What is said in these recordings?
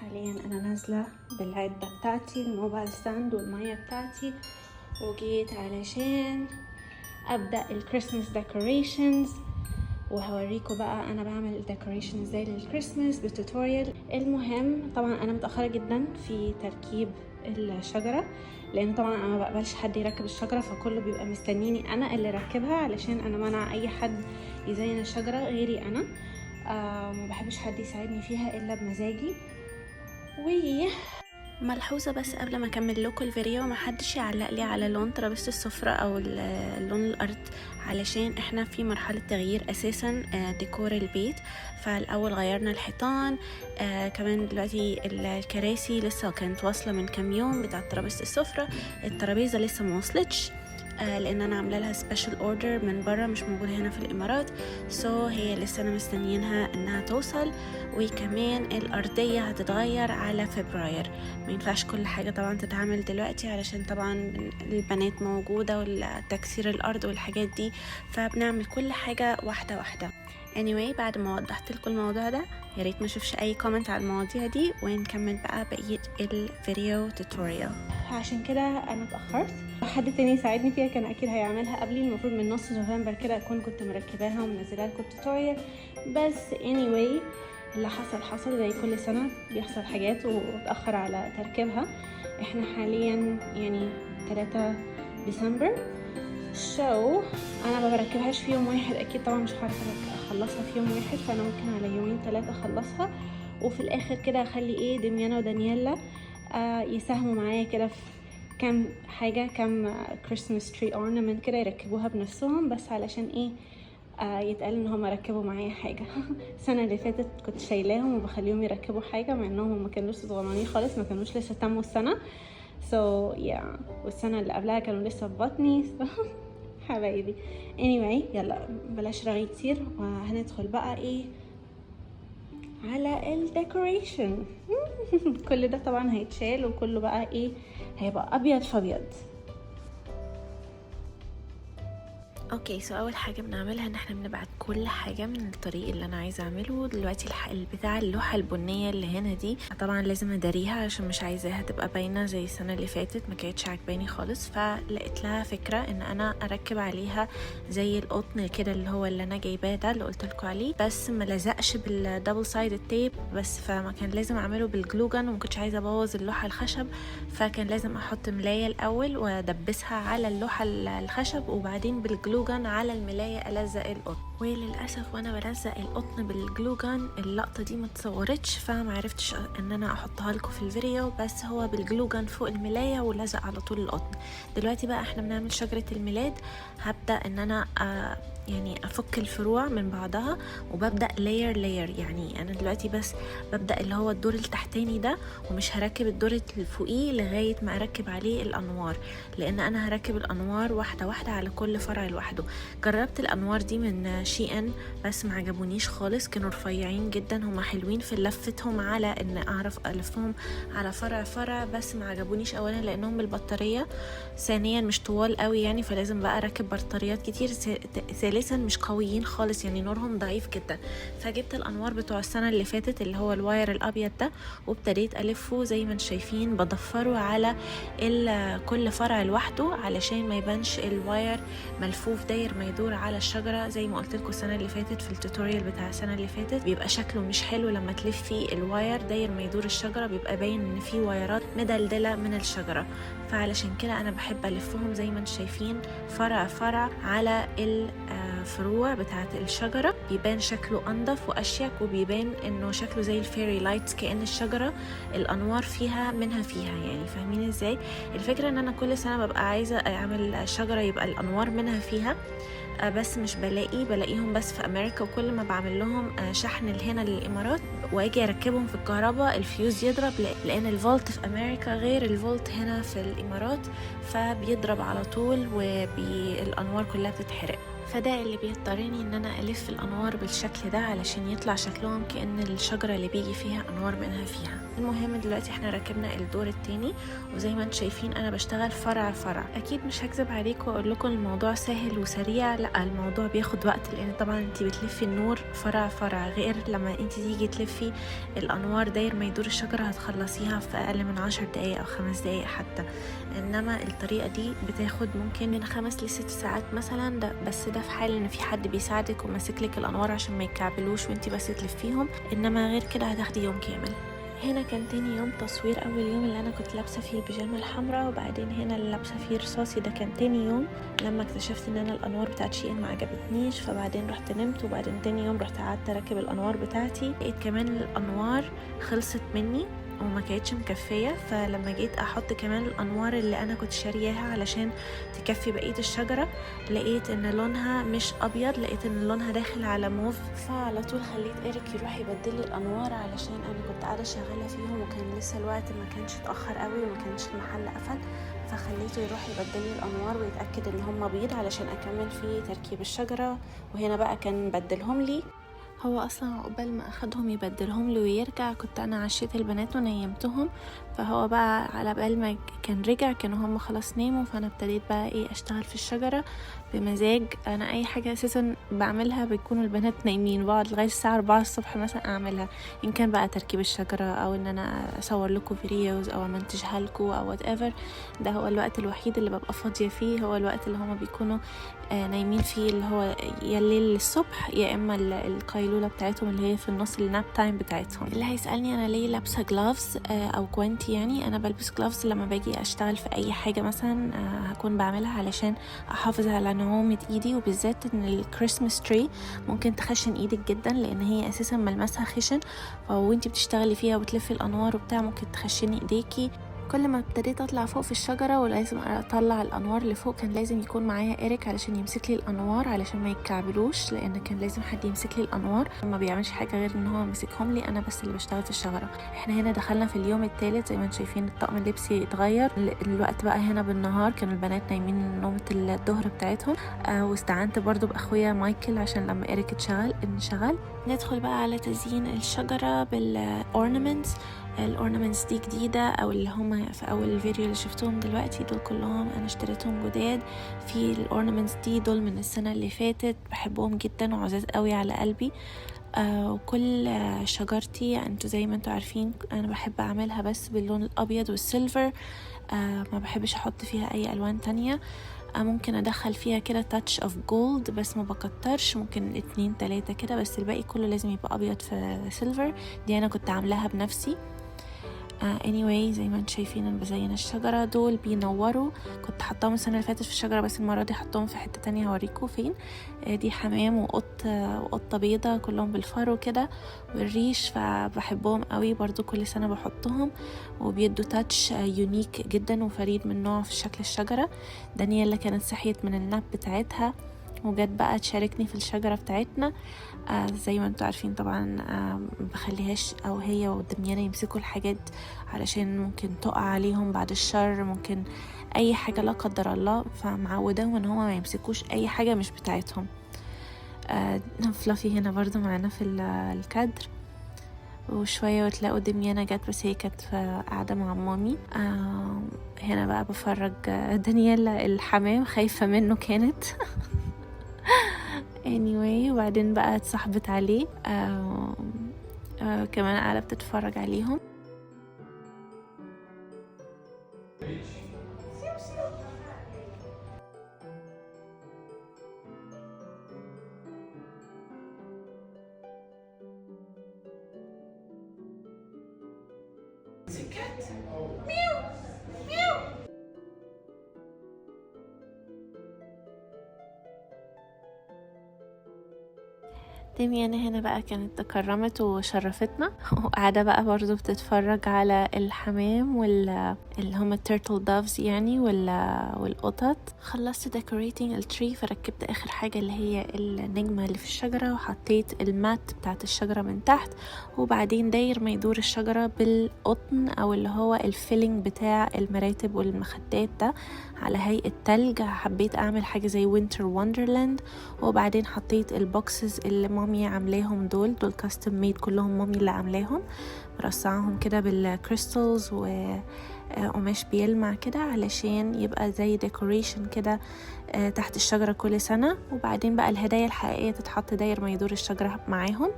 حاليا انا نازله بالعده بتاعتي، الموبايل ستاند والميه بتاعتي، وجيت علشان ابدا الكريسماس ديكوريشنز، وهوريكم بقى انا بعمل الديكوريشن ازاي للكريسماس بتوتوريال. المهم طبعا انا متاخره جدا في تركيب الشجره، لان طبعا انا ما بقبلش حد يركب الشجره، فكله بيبقى مستنيني انا اللي اركبها، علشان انا منع اي حد يزين الشجره غيري انا. ما بحبش حد يساعدني فيها الا بمزاجي. ملحوظة بس قبل ما اكمل لكم الفيديو، محدش يعلق لي على لون ترابيزة السفرة او لون الارض، علشان احنا في مرحلة تغيير اساسا ديكور البيت. فالاول غيرنا الحيطان، كمان دلوقتي الكراسي لسه كانت واصلة من كام يوم بتاعة ترابيزة السفرة، الترابيزة لسه ما وصلتش لان انا عامله لها سبيشال اوردر من بره، مش موجوده هنا في الامارات، هي لسه انا مستنيينها انها توصل. وكمان الارضيه هتتغير على فبراير، ما ينفعش كل حاجه طبعا تتعمل دلوقتي علشان طبعا البنات موجوده والتكسير الارض والحاجات دي، فبنعمل كل حاجه واحده واحده. anyway بعد ما وضحت لكم الموضوع ده، يا ريت ما اشوفش اي كومنت على المواضيع دي، ونكمل بقى بقيه الفيديو توتوريال. عشان كده انا اتاخرت، حد تاني يساعدني فيها كان اكيد هيعملها قبلي، المفروض من نص نوفمبر كده اكون كنت مركباها ومنزلها لكم توتوريال. بس anyway اللي حصل زي كل سنه، بيحصل حاجات واتاخر على تركيبها. احنا حاليا يعني 3 ديسمبر، انا ما بركبهاش في يوم واحد، اكيد طبعا مش هعرف اخلصها في يوم واحد، فانا ممكن على 2-3 اخلصها، وفي الاخر كده اخلي دميانة ودانييلا يساهموا معايا كده في كام حاجه، كام كريسماس تري اورنمنت كده يركبوها بنفسهم، بس علشان يتقال ان هم ركبوا معايا حاجه. السنه اللي فاتت كنت شايلاهم وبخليهم يركبوا حاجه، مع انهم ما كانوش صغيرين خالص، ما كانوش لسه تموا السنه. والسنه اللي قبلها كانوا لسه في بطني. حبايبي anyway يلا بلاش رغي كتير، وهندخل بقى على الديكوريشن. كل ده طبعا هيتشال، وكله بقى هيبقى ابيض فابيض. اوكي اول حاجه بنعملها ان احنا بنبعت كل حاجه من الطريق اللي انا عايزه اعمله دلوقتي. بتاع اللوحه البنيه اللي هنا دي طبعا لازم اداريها عشان مش عايزاها تبقى باينه زي السنه اللي فاتت، ما كانتش عاجباني خالص، فلقيت لها فكره ان انا اركب عليها زي القطن كده اللي هو اللي انا جايباه ده اللي قلت لكم عليه، بس ما لزقش بالدبل سايد التيب بس، فما كان لازم اعمله بالجلوجان، وما كنتش عايزه ابوظ اللوحه الخشب، فكان لازم احط ملايه الاول وادبسها على اللوحه الخشب، وبعدين بالجلوجان على الملاية ألزق القطن. وللأسف وانا بلزق القطن بالجلوجان اللقطة دي ما تصورتش، فما عرفتش ان انا احطها لكم في الفيديو، بس هو بالجلوجان فوق الملاية ولزق على طول القطن. دلوقتي بقى احنا بنعمل شجرة الميلاد، هبدأ ان انا يعني افك الفروع من بعضها، وببدأ لاير يعني انا دلوقتي بس ببدأ اللي هو الدور التحتاني ده، ومش هركب الدور اللي فوقيه لغاية ما اركب عليه الانوار، لان انا هركب الانوار واحدة واحدة على كل فرع لوحده. جربت الانوار دي من شي بس ما عجبونيش خالص، كانوا رفيعين جدا، هما حلوين في لفتهم على ان اعرف الفهم على فرع بس ما عجبونيش، اولا لانهم بالبطارية، ثانيا مش طوال قوي يعني، فلازم بقى اركب بطاريات كتير، ثالثا مش قويين خالص يعني نورهم ضعيف جدا. فجبت الانوار بتوع السنه اللي فاتت اللي هو الواير الابيض ده، وابتديت الفه زي ما انتم شايفين، بضفره على كل فرع لوحده علشان ما يبانش الواير ملفوف داير ما يدور على الشجره، زي ما قلت لكم السنه اللي فاتت في التوتوريال بتاع السنه اللي فاتت، بيبقى شكله مش حلو لما تلف فيه الواير داير ما يدور الشجره، بيبقى باين ان في وايرات مدلدله من الشجره، فعلشان كده انا بحب الفهم زي ما انتم شايفين فرع على الفروع بتاعت الشجرة، بيبان شكله انضف واشيك، وبيبان انه شكله زي الفيري لايتس، كأن الشجرة الانوار منها يعني فاهمين ازاي الفكرة؟ ان انا كل سنة ببقى عايزة اعمل شجرة يبقى الانوار منها فيها، بس مش بلاقيهم بس في امريكا، وكل ما بعمل لهم شحن هنا للامارات واجي اركبهم في الكهرباء الفيوز يضرب، لان الفولت في امريكا غير الفولت هنا في الامارات، فبيضرب على طول والانوار كلها بتتحرق. فده اللي بيضطرني ان انا الف الانوار بالشكل ده علشان يطلع شكلهم كأن الشجرة اللي بيجي فيها انوار منها فيها. المهم دلوقتي احنا ركبنا الدور التاني، وزي ما انتم شايفين انا بشتغل فرع فرع. اكيد مش هكذب عليكم واقول لكم الموضوع سهل وسريع، لا الموضوع بياخد وقت، لان طبعا انت بتلفي النور فرع فرع، غير لما انت تيجي تلفي الانوار داير ما يدور الشجرة هتخلصيها في اقل من 10 دقايق او 5 دقايق حتى. انما الطريقة دي بتاخد ممكن من 5 ل6 ساعات مثلا، ده بس ده في حال ان في حد بيساعدك وماسك لك الانوار عشان ما يتكعبلوش وانت بس تلفيهم، انما غير كده هتاخدي يوم كامل. هنا كان تاني يوم تصوير، اول يوم اللي انا كنت لابسه فيه البيجامه الحمراء، وبعدين هنا اللي لابسه فيه رصاصي ده كان تاني يوم لما اكتشفت ان انا الانوار بتاعت شيئين ما عجبتنيش، فبعدين رحت نمت، وبعدين تاني يوم رحت قعدت اركب الانوار بتاعتي، لقيت كمان الانوار خلصت مني وما كانتش مكفيه، فلما جيت احط كمان الانوار اللي انا كنت شارياها علشان تكفي بقيه الشجره، لقيت ان لونها مش ابيض، لقيت ان لونها داخل على موف، فعلى طول خليت إيريك يروح يبدل لي الانوار علشان انا كنت قاعده شغاله فيهم، وكان لسه الوقت ما كانش اتاخر قوي وما كانش المحل قفل، فخليته يروح يبدل لي الانوار ويتاكد ان هم بيض علشان اكمل في تركيب الشجره. وهنا بقى كان بدلهم لي. هو اصلا عقبال ما اخدهم يبدلهم له ويرجع كنت انا عشيت البنات ونيمتهم، فهو بقى على بال ما كان رجع كانوا هم خلاص ناموا، فانا ابتديت بقى اشتغل في الشجره بمزاج. انا اي حاجه اساسا بعملها بيكونوا البنات نايمين، بقعد لغايه الساعه 4 الصبح مثلا اعملها، ان كان بقى تركيب الشجره او ان انا اصور لكم فيديوز او امنتجها لكم او وات ايفر. ده هو الوقت الوحيد اللي ببقى فاضيه فيه، هو الوقت اللي هم بيكونوا نايمين فيه، اللي هو يا الليل للصبح يا اما القيلوله بتاعتهم اللي هي في النص الناب تايم بتاعتهم. اللي هيسالني انا ليه لابسه جلافز او جوانتي، يعني انا بلبس جلافز لما باجي اشتغل في اي حاجه مثلا هكون بعملها علشان احافظ على نعومه ايدي، وبالذات ان الكريسماس تري ممكن تخشن ايدك جدا لان هي اساسا ملمسها خشن، وانتي بتشتغلي فيها وتلفي الانوار وبتاع ممكن تخشني ايديكي. كل ما ابتديت اطلع فوق في الشجره ولازم اطلع الانوار اللي فوق كان لازم يكون معايا إيريك علشان يمسك لي الانوار علشان ما يتكعبلوش، لان كان لازم حد يمسك لي الانوار، ما بيعملش حاجه غير ان هو مسكهم لي، انا بس اللي بشتغل في الشجره. احنا هنا دخلنا في اليوم الثالث، زي ما انتم شايفين الطقم اللبسي اتغير، الوقت بقى هنا بالنهار كانوا البنات نايمين نومه الظهر بتاعتهم، واستعنت برضو باخويا مايكل عشان لما إيريك انشغل. ندخل بقى على تزيين الشجره بالاورنمنتس. الاورنمنتس دي جديدة، او اللي هم في اول الفيديو اللي شفتهم دلوقتي دول كلهم انا اشتريتهم جداد. في الاورنمنتس دي دول من السنة اللي فاتت، بحبهم جدا وعزاز قوي على قلبي. وكل شجرتي انتوا زي ما انتوا عارفين انا بحب اعملها بس باللون الابيض والسيلفر، ما بحبش احط فيها اي الوان تانية. ممكن ادخل فيها كده تاتش اوف جولد بس ما بكترش، ممكن 2-3 كده، بس الباقي كله لازم يبقى ابيض في سيلفر. دي انا كنت عاملاها بنفسي. anyway زي ما انتم شايفين انا بزين الشجرة، دول بينوروا، كنت حطاهم السنة اللي فاتت في الشجرة بس المرة دي حطاهم في حتة تانية هوريكم فين. دي حمام وقطة بيضة كلهم بالفرو كده والريش، فبحبهم قوي برضو كل سنة بحطهم، وبيدوا تاتش يونيك جدا وفريد من نوعه في شكل الشجرة. دانييلا كانت صحيت من الناب بتاعتها وجت بقى تشاركني في الشجرة بتاعتنا. زي ما انتوا عارفين طبعا بخليهاش او هي ودميانة يمسكوا الحاجات علشان ممكن تقع عليهم بعد الشر، ممكن اي حاجة لا قدر الله، فمعوداهم ان هما ما يمسكوش اي حاجة مش بتاعتهم. فلافي هنا برضو معنا في الكادر، وشوية وتلاقوا دميانة جت بس هي كانت قاعدة مع مامي. هنا بقى بفرج دانييلا الحمام خايفة منه كانت anyway وبعدين بقى اتصاحبت عليه. كمان قاعدة بتتفرج عليهم. دميانة هنا بقى كانت تكرمت وشرفتنا وقاعدة بقى برضو بتتفرج على الحمام اللي هما التيرتل دافز يعني والقطط. خلصت decorating التري، فركبت آخر حاجة اللي هي النجمة اللي في الشجرة، وحطيت المات بتاعت الشجرة من تحت، وبعدين داير ما يدور الشجرة بالقطن أو اللي هو الفيلينج بتاع المراتب والمخدات ده على هيئة تلج. حبيت أعمل حاجة زي وينتر وندرلاند. وبعدين حطيت البوكسز اللي مامي عاملاهم، دول كاستم ميد كلهم، مامي اللي عاملاهم، مرصعهم كده بالكريستالز وقماش بيلمع كده علشان يبقى زي ديكوريشن كده تحت الشجرة كل سنة. وبعدين بقى الهدايا الحقيقية تتحط داير ما يدور الشجرة معاهم.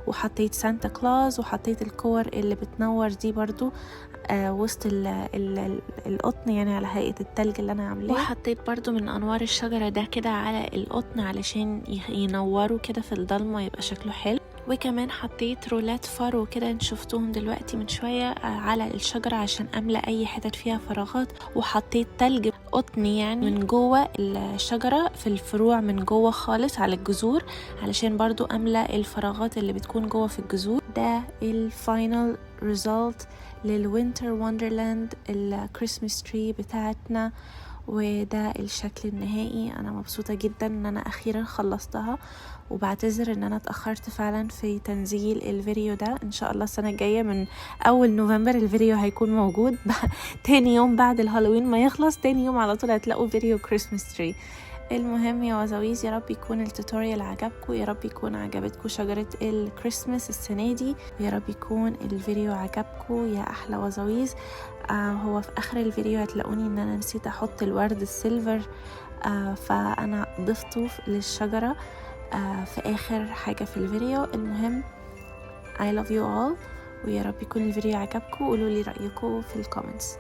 وحطيت سانتا كلاوز، وحطيت الكور اللي بتنور دي برضو وسط القطن يعني على هيئة التلج اللي أنا عاملاه. وحطيت برضو من أنوار الشجرة ده كده على القطن علشان ينوروا كده في الضلمة، يبقى شكله حلو. وكمان حطيت رولات فارو كده شفتوهم دلوقتي من شوية على الشجرة عشان أملأ أي حتت فيها فراغات. وحطيت تلج قطن يعني من جوه الشجرة في الفروع من جوه خالص على الجذور علشان برضو أملأ الفراغات اللي بتكون جوه في الجذور. ده الفاينل ريزلت للوينتر وندرلاند الكريسماس تري بتاعتنا، وده الشكل النهائي. انا مبسوطة جدا ان انا اخيرا خلصتها، وبعتذر ان انا اتأخرت فعلا في تنزيل الفيديو ده. ان شاء الله السنة الجاية من اول نوفمبر الفيديو هيكون موجود تاني يوم بعد الهالوين ما يخلص، تاني يوم على طول هتلاقوا فيديو كريسماس تري. المهم يا وزويز، يا رب يكون التوتوريال عجبكم، يا رب يكون عجبتكم شجرة الكريسماس السنة دي، ويا رب يكون الفيديو عجبكم يا احلى وزويز. هو في اخر الفيديو هتلاقوني ان انا نسيت احط الورد السيلفر، فانا ضفته للشجرة في اخر حاجة في الفيديو. المهم I love you all، ويا رب يكون الفيديو عجبكم. قولوا لي رأيكم في الكومنتس.